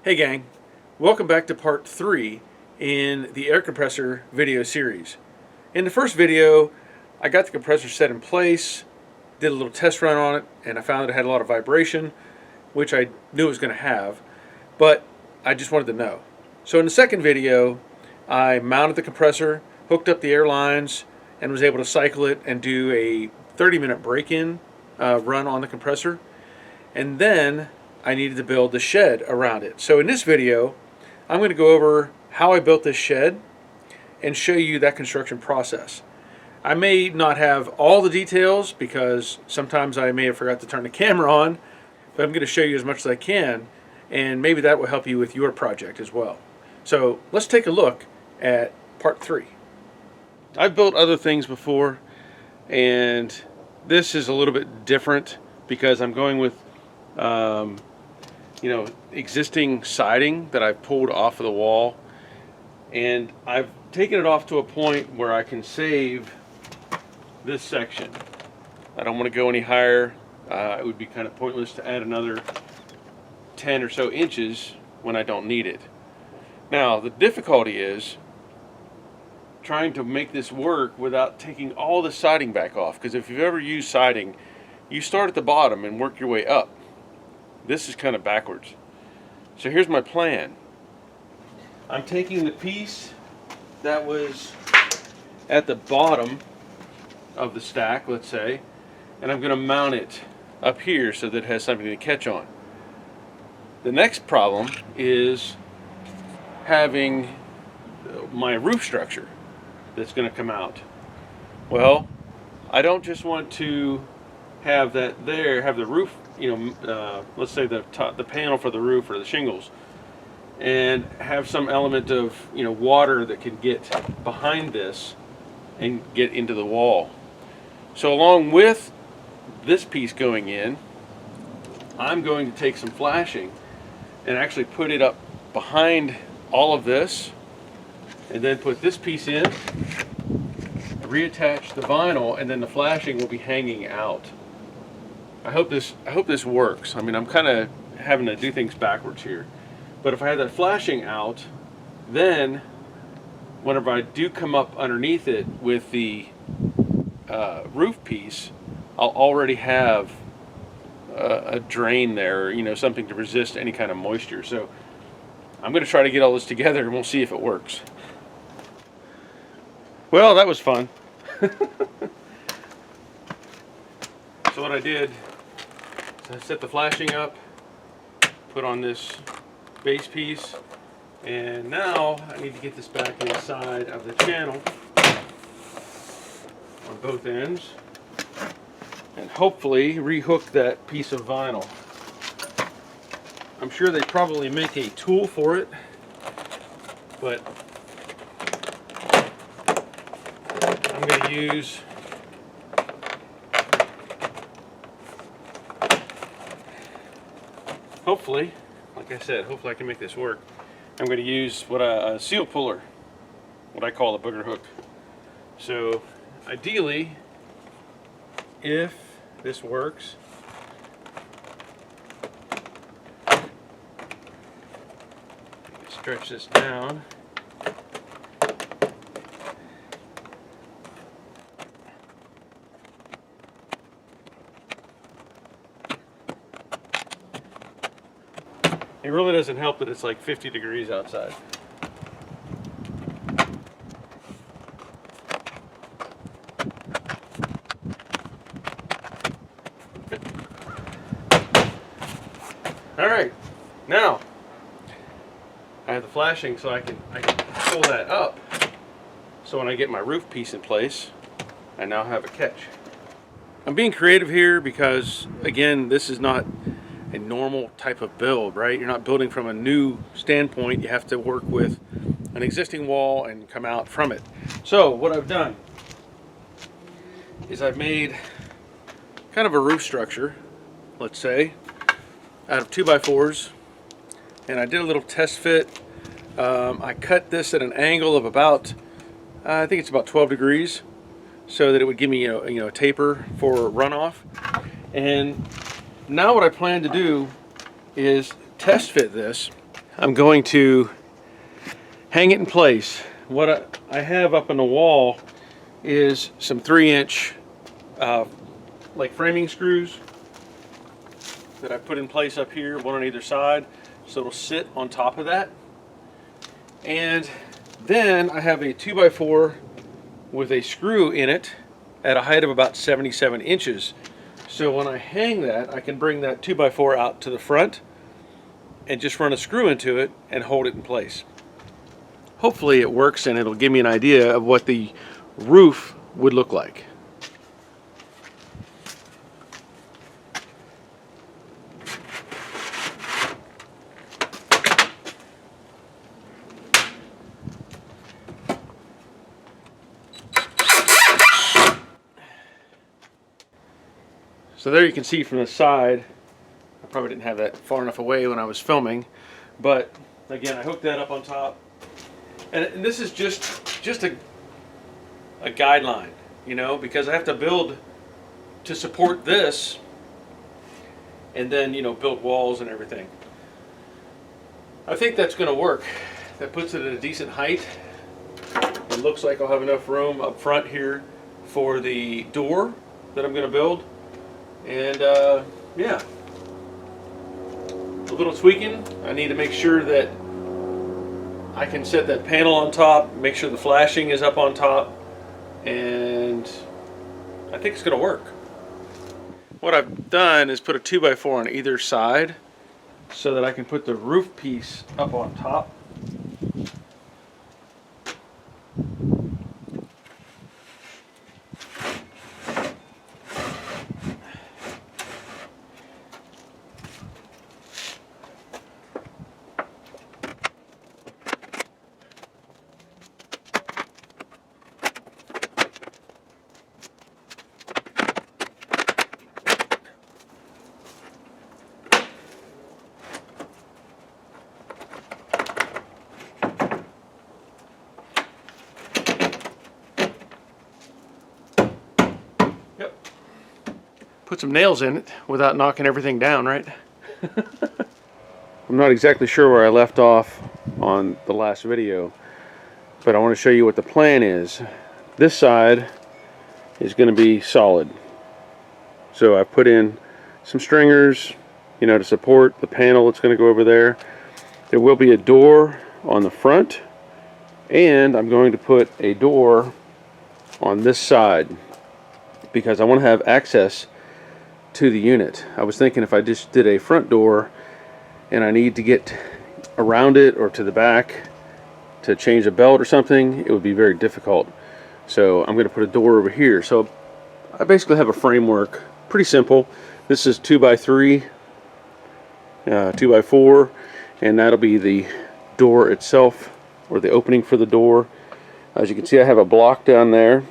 Hey gang, welcome back to part 3 in the air compressor video series. In the first video, I got the compressor set in place, did a little test run on it, and I found that it had a lot of vibration, which I knew it was going to have, but I just wanted to know. So in the second video, I mounted the compressor, hooked up the air lines, and was able to cycle it and do a 30-minute break-in run on the compressor. And then I needed to build the shed around it. So in this video, I'm going to go over how I built this shed and show you that construction process. I may not have all the details because sometimes I may have forgot to turn the camera on, but I'm going to show you as much as I can, and maybe that will help you with your project as well. So let's take a look at part 3. I've built other things before, and this is a little bit different because I'm going with existing siding that I've pulled off of the wall, and I've taken it off to a point where I can save this section. I don't want to go any higher. It would be kind of pointless to add another 10 or so inches when I don't need it. Now the difficulty is trying to make this work without taking all the siding back off, because if you've ever used siding, you start at the bottom and work your way up. This is kind of backwards. So here's my plan. I'm taking the piece that was at the bottom of the stack, let's say, and I'm going to mount it up here so that it has something to catch on. The next problem is having my roof structure that's going to come out. Well, I don't just want to have that there, have the roof, let's say the panel for the roof or the shingles, and have some element of water that can get behind this and get into the wall. So along with this piece going in, I'm going to take some flashing and actually put it up behind all of this, and then put this piece in, reattach the vinyl, and then the flashing will be hanging out. I hope this works. I mean, I'm kind of having to do things backwards here. But if I have that flashing out, then whenever I do come up underneath it with the roof piece, I'll already have a drain there, something to resist any kind of moisture. So I'm going to try to get all this together and we'll see if it works. Well, that was fun. So what I did is I set the flashing up, put on this base piece, and now I need to get this back inside of the channel on both ends and hopefully rehook that piece of vinyl. I'm sure they probably make a tool for it, but I'm going to use hopefully, like I said, hopefully I can make this work. I'm going to use a seal puller, what I call a booger hook. So ideally, if this works, stretch this down. It really doesn't help that it's like 50 degrees outside. All right, now I have the flashing so I can pull that up. So when I get my roof piece in place, I now have a catch. I'm being creative here because, again, this is not a normal type of build, right? You're not building from a new standpoint. You have to work with an existing wall and come out from it. So what I've done is I've made kind of a roof structure, let's say, out of 2x4s, and I did a little test fit. I cut this at an angle of about, I think it's about 12 degrees, so that it would give me a taper for runoff. And now what I plan to do is test fit this I'm going to hang it in place. What I have up on the wall is some 3-inch like framing screws that I put in place up here, one on either side, so it'll sit on top of that. And then I have a 2x4 with a screw in it at a height of about 77 inches. So when I hang that, I can bring that 2x4 out to the front and just run a screw into it and hold it in place. Hopefully it works, and it'll give me an idea of what the roof would look like. So there you can see from the side, I probably didn't have that far enough away when I was filming, but again, I hooked that up on top. And this is just a guideline, you know, because I have to build to support this, and then, you know, build walls and everything. I think that's going to work. That puts it at a decent height. It looks like I'll have enough room up front here for the door that I'm going to build. And yeah, a little tweaking. I need to make sure that I can set that panel on top, make sure the flashing is up on top, and I think it's going to work. What I've done is put a 2x4 on either side so that I can put the roof piece up on top. Put some nails in it without knocking everything down, right? I'm not exactly sure where I left off on the last video, but I want to show you what the plan is. This side is going to be solid. So I put in some stringers, you know, to support the panel that's going to go over there. There will be a door on the front, and I'm going to put a door on this side because I want to have access to the unit. I was thinking if I just did a front door and I need to get around it or to the back to change a belt or something, it would be very difficult. So I'm going to put a door over here. So I basically have a framework, pretty simple. This is 2x3, 2x4, and that'll be the door itself, or the opening for the door. As you can see, I have a block down there,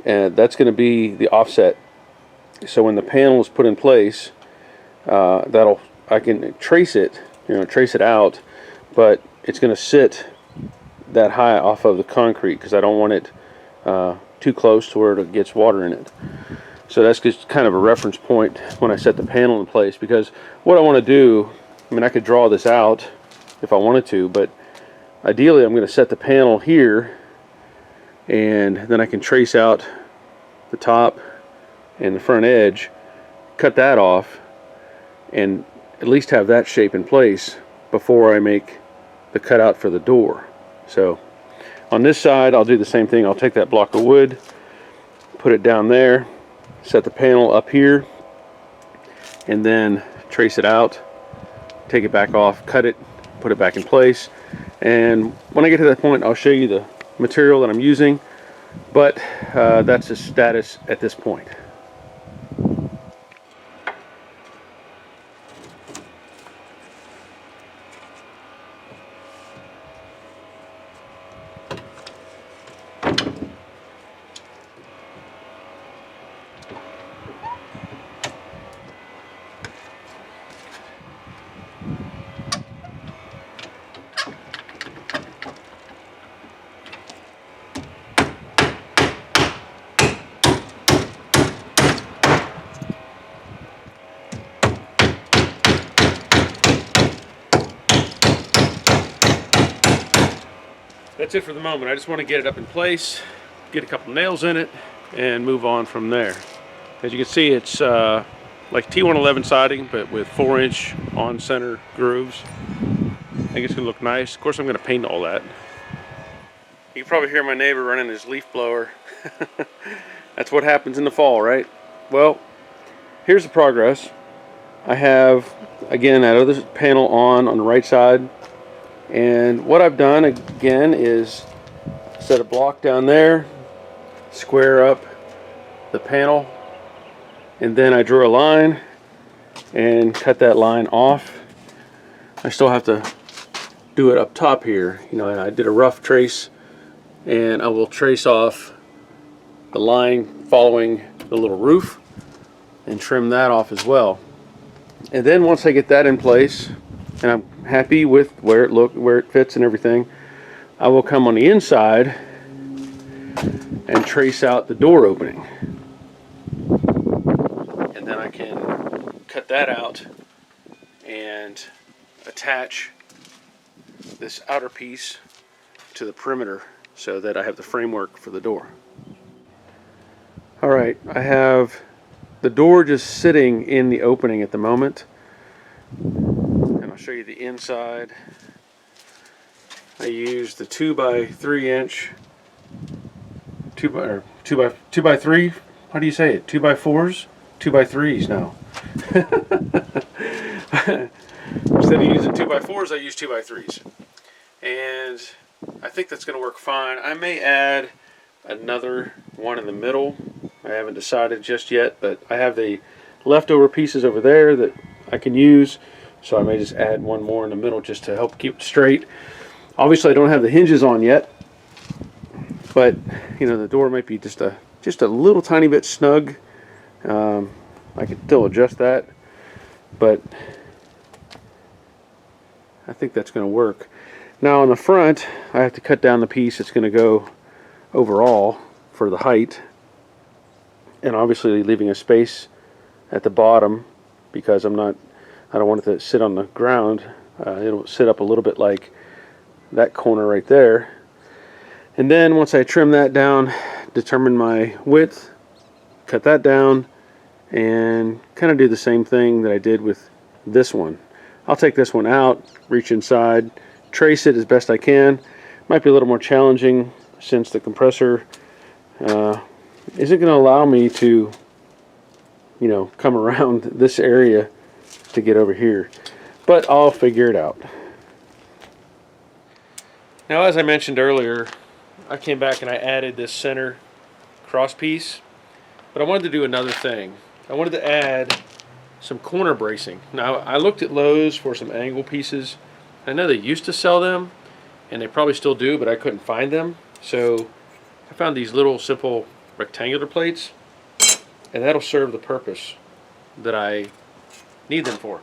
and that's going to be the offset. So when the panel is put in place, I can trace it, you know, trace it out, but it's going to sit that high off of the concrete because I don't want it too close to where it gets water in it. So that's just kind of a reference point when I set the panel in place, because what I want to do, I mean, I could draw this out if I wanted to, but ideally I'm going to set the panel here, and then I can trace out the top and the front edge, cut that off, and at least have that shape in place before I make the cutout for the door. So on this side I'll do the same thing. I'll take that block of wood, put it down there, set the panel up here, and then trace it out, take it back off, cut it, put it back in place. And when I get to that point, I'll show you the material that I'm using, but that's the status at this point. that's it for the moment. I just want to get it up in place, get a couple nails in it, and move on from there. As you can see, it's like T111 siding, but with 4-inch on-center grooves. I think it's going to look nice. Of course, I'm going to paint all that. You can probably hear my neighbor running his leaf blower. That's what happens in the fall, right? Well, here's the progress. I have, again, that other panel on the right side. And what I've done, again, is set a block down there, square up the panel, and then I drew a line and cut that line off. I still have to do it up top here. You know, I did a rough trace, and I will trace off the line following the little roof and trim that off as well. And then once I get that in place and I'm happy with where it fits and everything, I will come on the inside and trace out the door opening. And then I can cut that out and attach this outer piece to the perimeter so that I have the framework for the door. Alright, I have the door just sitting in the opening at the moment, and I'll show you the inside. I used the 2x3-inch, 2x3. How do you say it? 2x4s, 2x3s now. Instead of using 2x4s, I use 2x3s, and I think that's going to work fine. I may add another one in the middle. I haven't decided just yet, but I have the leftover pieces over there that I can use, so I may just add one more in the middle just to help keep it straight. Obviously I don't have the hinges on yet, but you know, the door might be just a little tiny bit snug. I can still adjust that, but I think that's going to work. Now on the front, I have to cut down the piece that's going to go overall for the height, and obviously leaving a space at the bottom because I don't want it to sit on the ground. It'll sit up a little bit like that corner right there. And then once I trim that down, determine my width, cut that down, and kind of do the same thing that I did with this one. I'll take this one out, reach inside, trace it as best I can. Might be a little more challenging since the compressor isn't going to allow me to, you know, come around this area to get over here, but I'll figure it out. Now, as I mentioned earlier, I came back and I added this center cross piece, but I wanted to do another thing. I wanted to add some corner bracing. Now, I looked at Lowe's for some angle pieces. I know they used to sell them, and they probably still do, but I couldn't find them. So I found these little simple rectangular plates, and that'll serve the purpose that I need them for.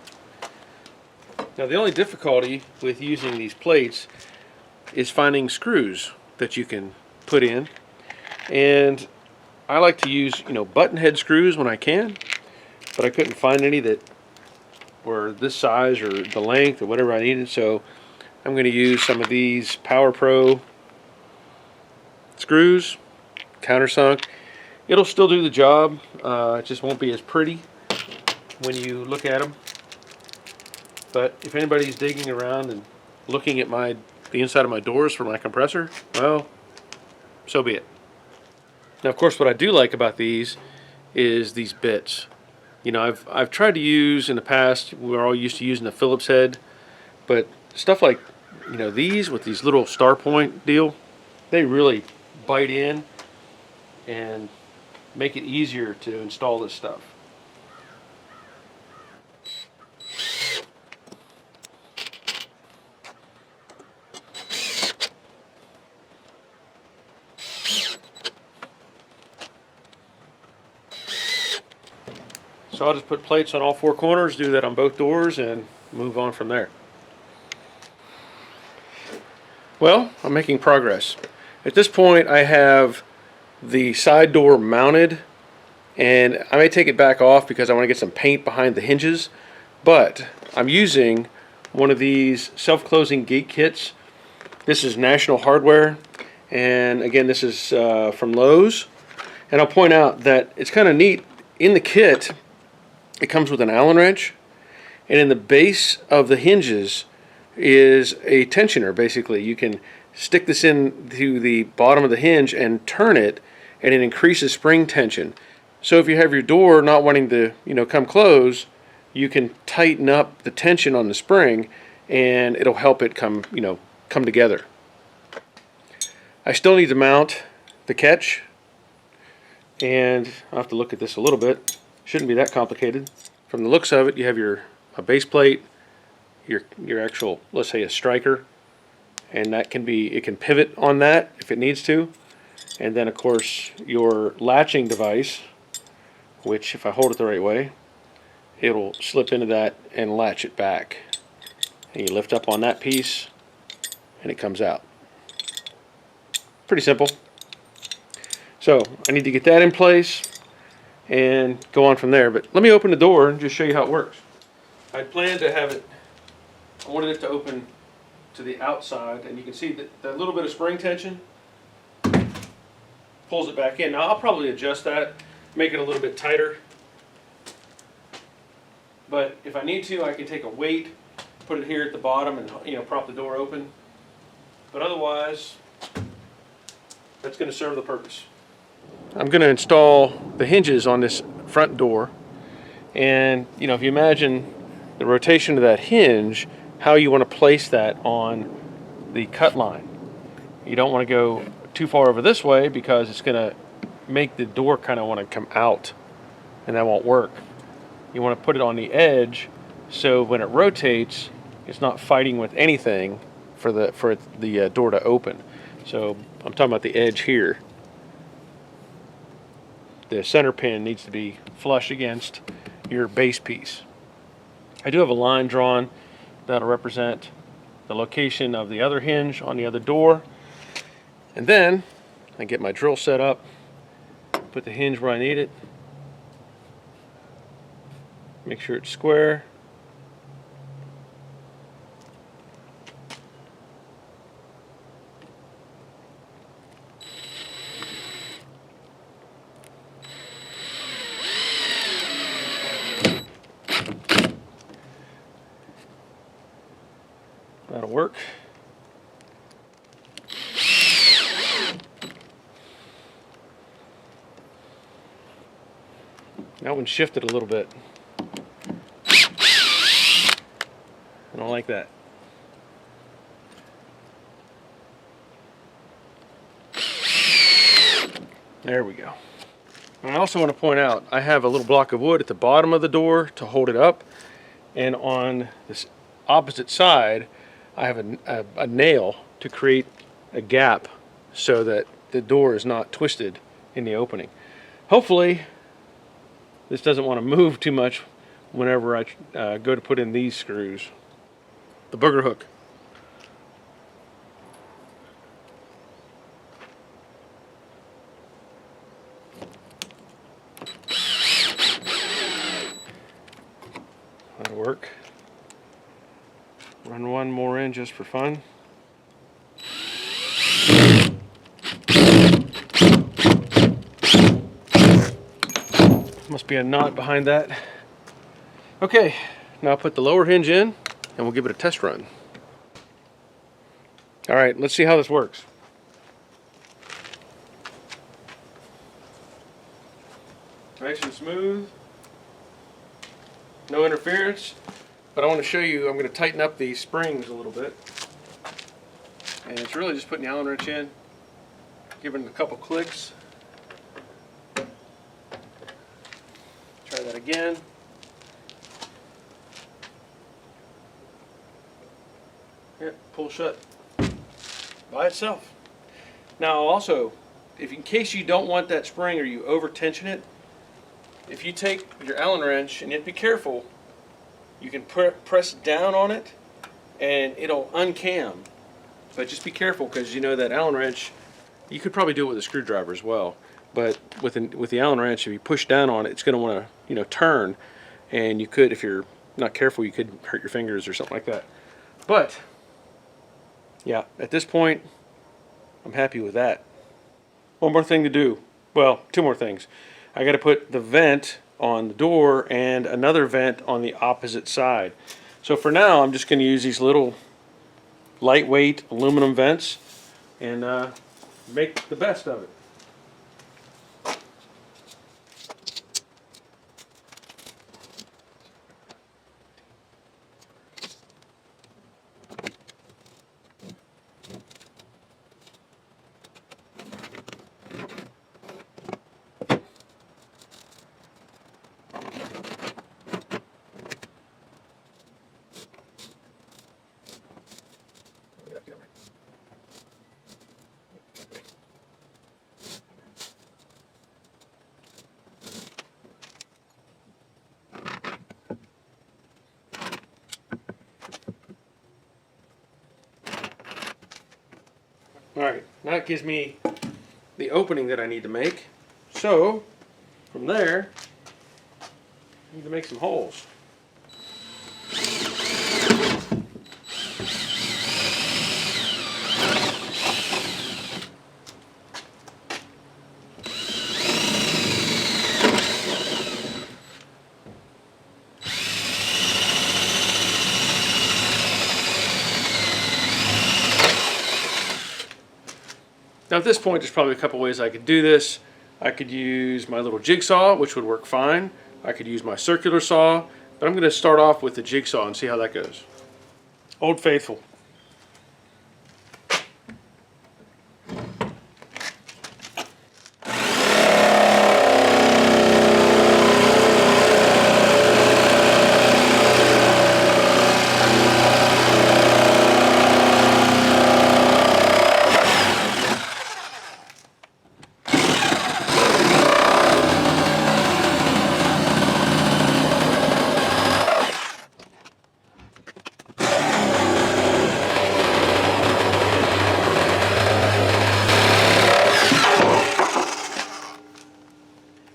Now, the only difficulty with using these plates is finding screws that you can put in, and I like to use, you know, button head screws when I can, but I couldn't find any that were this size or the length or whatever I needed, so I'm going to use some of these Power Pro screws, countersunk. It'll still do the job, it just won't be as pretty when you look at them. But if anybody's digging around and looking at the inside of my doors for my compressor, well, so be it. Now, of course, what I do like about these is these bits. You know, I've tried to use in the past, we're all used to using the Phillips head, but stuff like, you know, these with these little star point deal, they really bite in and make it easier to install this stuff. So I'll just put plates on all four corners, do that on both doors, and move on from there. Well, I'm making progress. At this point, I have the side door mounted, and I may take it back off because I want to get some paint behind the hinges, but I'm using one of these self-closing gate kits This is National Hardware, and again, this is from Lowe's. And I'll point out that it's kind of neat. In the kit, it comes with an Allen wrench, and in the base of the hinges is a tensioner. Basically, you can stick this into the bottom of the hinge and turn it, and it increases spring tension. So if you have your door not wanting to, come close, you can tighten up the tension on the spring, and it'll help it come together. I still need to mount the catch, and I'll have to look at this a little bit. Shouldn't be that complicated. From the looks of it, you have a base plate, your actual, let's say, a striker, and it can pivot on that if it needs to. And then of course your latching device, which if I hold it the right way, it'll slip into that and latch it back. And you lift up on that piece and it comes out. Pretty simple. So I need to get that in place and go on from there. But let me open the door and just show you how it works. I planned to have it, I wanted it to open to the outside, and you can see that little bit of spring tension pulls it back in. Now I'll probably adjust that, make it a little bit tighter. But if I need to, I can take a weight, put it here at the bottom, and prop the door open. But otherwise, that's going to serve the purpose. I'm going to install the hinges on this front door, and if you imagine the rotation of that hinge, how you want to place that on the cut line. You don't want to go too far over this way because it's going to make the door kind of want to come out, and that won't work. You want to put it on the edge so when it rotates, it's not fighting with anything for the door to open. So I'm talking about the edge here. The center pin needs to be flush against your base piece. I do have a line drawn that'll represent the location of the other hinge on the other door. And then I get my drill set up, put the hinge where I need it, make sure it's square. That'll work. That one shifted a little bit. I don't like that. There we go. And I also want to point out, I have a little block of wood at the bottom of the door to hold it up, and on this opposite side I have a nail to create a gap so that the door is not twisted in the opening. Hopefully this doesn't want to move too much whenever I go to put in these screws. The booger hook. That'll work. Run one more in just for fun. Must be a knot behind that. Okay, now I'll put the lower hinge in and we'll give it a test run. All right, let's see how this works. Nice and smooth. No interference. But I want to show you, I'm going to tighten up these springs a little bit. And it's really just putting the Allen wrench in, giving it a couple clicks. Try that again. Here, pull shut by itself. Now also, in case you don't want that spring or you over tension it, if you take your Allen wrench, and you have to be careful, you can press down on it and it'll uncam. But just be careful, because that Allen wrench, you could probably do it with a screwdriver as well. But with the Allen wrench, if you push down on it, it's going to want to turn, and you could, if you're not careful, you could hurt your fingers or something like that. But Yeah, at this point, I'm happy with that. One more thing to do. Well, two more things. I got to put the vent on the door and another vent on the opposite side. So for now, I'm just going to use these little lightweight aluminum vents and make the best of it. Alright, now it gives me the opening that I need to make. So, from there, I need to make some holes. Now at this point, there's probably a couple ways I could do this. I could use my little jigsaw, which would work fine. I could use my circular saw, but I'm going to start off with the jigsaw and see how that goes. Old Faithful.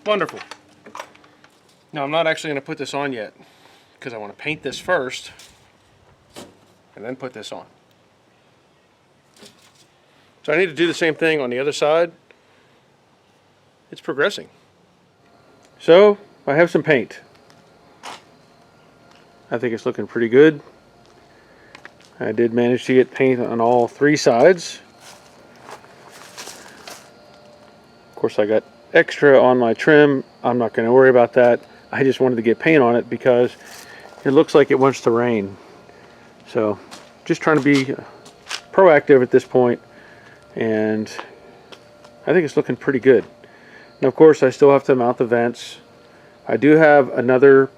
Wonderful. Now I'm not actually going to put this on yet because I want to paint this first and then put this on. So I need to do the same thing on the other side. It's progressing. So I have some paint. I think it's looking pretty good. I did manage to get paint on all three sides. Of course, I got extra on my trim. I'm not going to worry about that. I just wanted to get paint on it because it looks like it wants to rain. So just trying to be proactive at this point, and I think it's looking pretty good. Now of course I still have to mount the vents. I do have another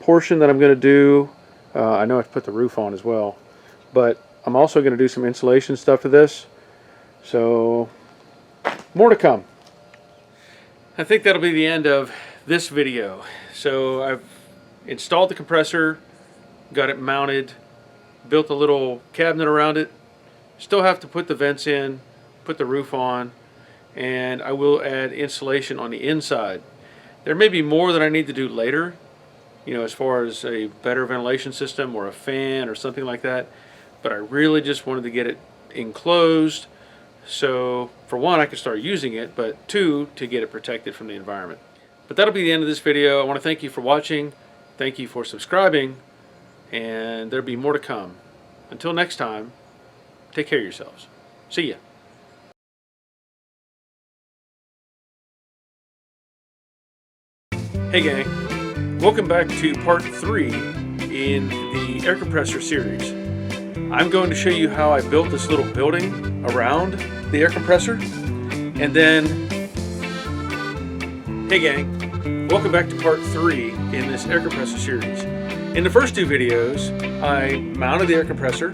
portion that I'm going to do. I know I've put the roof on as well, but I'm also going to do some insulation stuff to this. So more to come. I think that'll be the end of this video. So I've installed the compressor, got it mounted, built a little cabinet around it. Still have to put the vents in, put the roof on, and I will add insulation on the inside. There may be more that I need to do later, you know, as far as a better ventilation system or a fan or something like that, but I really just wanted to get it enclosed. So for one, I could start using it, but two, to get it protected from the environment. But that'll be the end of this video. I want to thank you for watching. Thank you for subscribing, and there'll be more to come. Until next time, take care of yourselves. See ya. Hey gang, welcome back to part 3 in the air compressor series. I'm going to show you how I built this little building around the air compressor, and then, hey gang, welcome back to part 3 in this air compressor series. In the first 2 videos, I mounted the air compressor.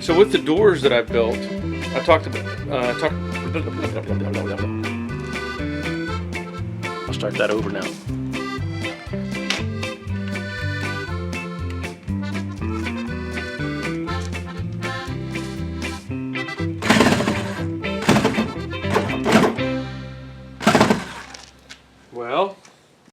So with the doors that I've built, I talked about, I'll start that over now. Well,